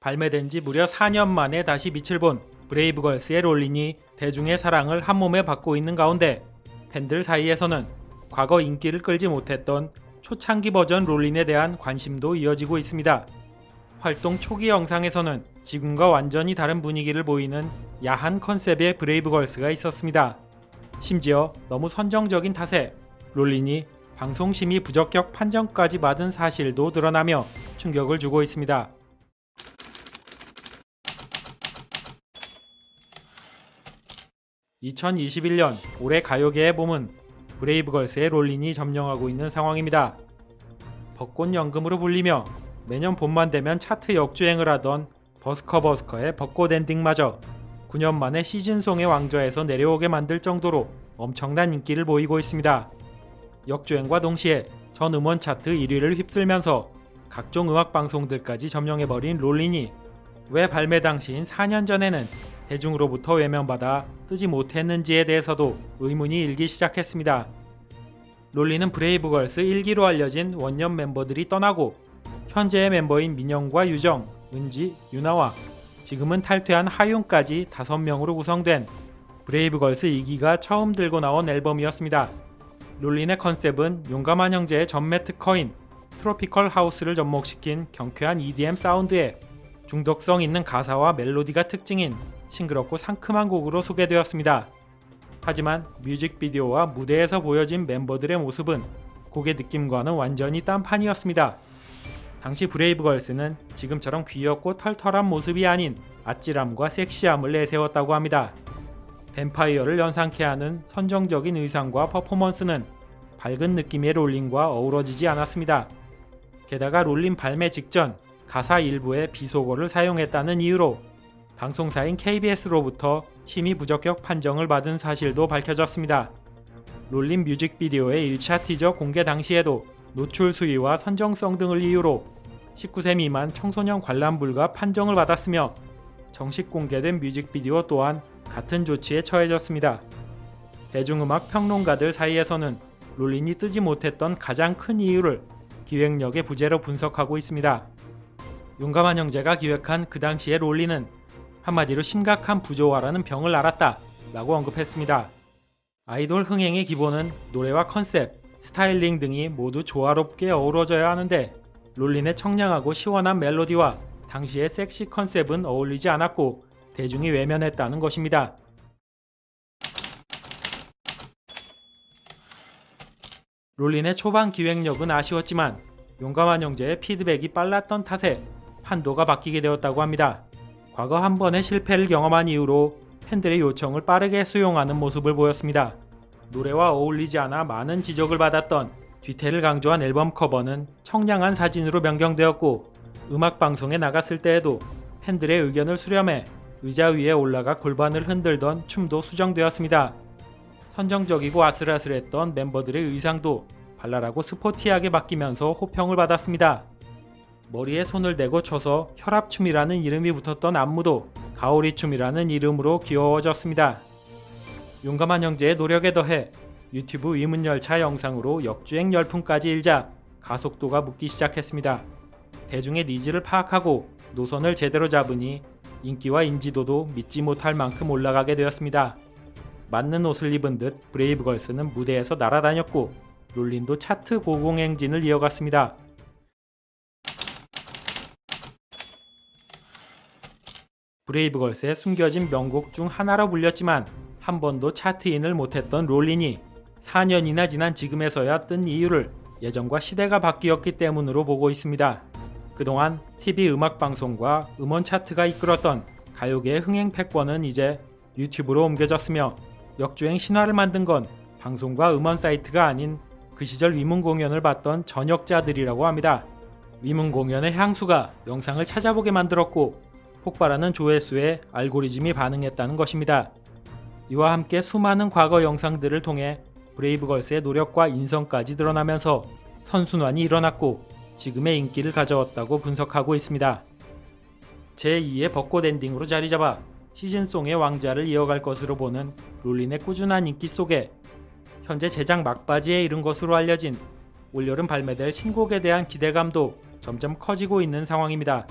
발매된 지 무려 4년 만에 다시 빛을 본 브레이브걸스의 롤린이 대중의 사랑을 한몸에 받고 있는 가운데 팬들 사이에서는 과거 인기를 끌지 못했던 초창기 버전 롤린에 대한 관심도 이어지고 있습니다. 활동 초기 영상에서는 지금과 완전히 다른 분위기를 보이는 야한 컨셉의 브레이브걸스가 있었습니다. 심지어 너무 선정적인 탓에 롤린이 방송심의 부적격 판정까지 받은 사실도 드러나며 충격을 주고 있습니다. (2021년) 올해 가요계의 봄은 브레이브걸스의 롤린이 점령하고 있는 상황입니다. 벚꽃 연금으로 불리며 매년 봄만 되면 차트 역주행을 하던 버스커의 벚꽃 엔딩마저 9년 만에 시즌송의 왕좌에서 내려오게 만들 정도로 엄청난 인기를 보이고 있습니다. 역주행과 동시에 전 음원 차트 1위를 휩쓸면서 각종 음악 방송들까지 점령해버린 롤린이 왜 발매 당시인 4년 전에는 대중으로부터 외면받아 뜨지 못했는지에 대해서도 의문이 일기 시작했습니다. 롤린은 브레이브걸스 1기로 알려진 원년 멤버들이 떠나고 현재의 멤버인 민영과 유정, 은지, 유나와 지금은 탈퇴한 하윤까지 5명으로 구성된 브레이브걸스 2기가 처음 들고 나온 앨범이었습니다. 롤린의 컨셉은 용감한 형제의 전매 특허인 트로피컬 하우스를 접목시킨 경쾌한 EDM 사운드에 중독성 있는 가사와 멜로디가 특징인 싱그럽고 상큼한 곡으로 소개되었습니다. 하지만 뮤직비디오와 무대에서 보여진 멤버들의 모습은 곡의 느낌과는 완전히 딴판이었습니다. 당시 브레이브걸스는 지금처럼 귀엽고 털털한 모습이 아닌 아찔함과 섹시함을 내세웠다고 합니다. 뱀파이어를 연상케 하는 선정적인 의상과 퍼포먼스는 밝은 느낌의 롤린과 어우러지지 않았습니다. 게다가 롤린 발매 직전 가사 일부에 비속어를 사용했다는 이유로 방송사인 KBS로부터 심의 부적격 판정을 받은 사실도 밝혀졌습니다. 롤린 뮤직비디오의 1차 티저 공개 당시에도 노출 수위와 선정성 등을 이유로 19세 미만 청소년 관람 불가 판정을 받았으며 정식 공개된 뮤직비디오 또한 같은 조치에 처해졌습니다. 대중음악 평론가들 사이에서는 롤린이 뜨지 못했던 가장 큰 이유를 기획력의 부재로 분석하고 있습니다. 용감한 형제가 기획한 그 당시의 롤린은 한마디로 심각한 부조화라는 병을 앓았다 라고 언급했습니다. 아이돌 흥행의 기본은 노래와 컨셉, 스타일링 등이 모두 조화롭게 어우러져야 하는데 롤린의 청량하고 시원한 멜로디와 당시의 섹시 컨셉은 어울리지 않았고 대중이 외면했다는 것입니다. 롤린의 초반 기획력은 아쉬웠지만 용감한 형제의 피드백이 빨랐던 탓에 판도가 바뀌게 되었다고 합니다. 과거 한 번의 실패를 경험한 이후로 팬들의 요청을 빠르게 수용하는 모습을 보였습니다. 노래와 어울리지 않아 많은 지적을 받았던 뒤태를 강조한 앨범 커버는 청량한 사진으로 변경되었고 음악 방송에 나갔을 때에도 팬들의 의견을 수렴해 의자 위에 올라가 골반을 흔들던 춤도 수정되었습니다. 선정적이고 아슬아슬했던 member들의 의상도 발랄하고 스포티하게 바뀌면서 호평을 받았습니다. 머리에 손을 대고 춰서 혈압춤이라는 이름이 붙었던 안무도 가오리춤이라는 이름으로 귀여워졌습니다. 용감한 형제의 노력에 더해 유튜브 위문열차 영상으로 역주행 열풍까지 일자 가속도가 붙기 시작했습니다. 대중의 니즈를 파악하고 노선을 제대로 잡으니 인기와 인지도도 믿지 못할 만큼 올라가게 되었습니다. 맞는 옷을 입은 듯 브레이브걸스는 무대에서 날아다녔고 롤린도 차트 고공행진을 이어갔습니다. 브레이브걸스의 숨겨진 명곡 중 하나로 불렸지만 한 번도 차트인을 못했던 롤린이 4년이나 지난 지금에서야 뜬 이유를 예전과 시대가 바뀌었기 때문으로 보고 있습니다. 그동안 TV 음악방송과 음원 차트가 이끌었던 가요계의 흥행 패권은 이제 유튜브로 옮겨졌으며 역주행 신화를 만든 건 방송과 음원 사이트가 아닌 그 시절 위문 공연을 봤던 전역자들이라고 합니다. 위문 공연의 향수가 영상을 찾아보게 만들었고 폭발하는 조회수에 알고리즘이 반응했다는 것입니다. 이와 함께 수많은 과거 영상들을 통해 브레이브걸스의 노력과 인성까지 드러나면서 선순환이 일어났고 지금의 인기를 가져왔다고 분석하고 있습니다. 제2의 벚꽃 엔딩으로 자리잡아 시즌송의 왕좌를 이어갈 것으로 보는 롤린의 꾸준한 인기 속에 현재 제작 막바지에 이른 것으로 알려진 올여름 발매될 신곡에 대한 기대감도 점점 커지고 있는 상황입니다.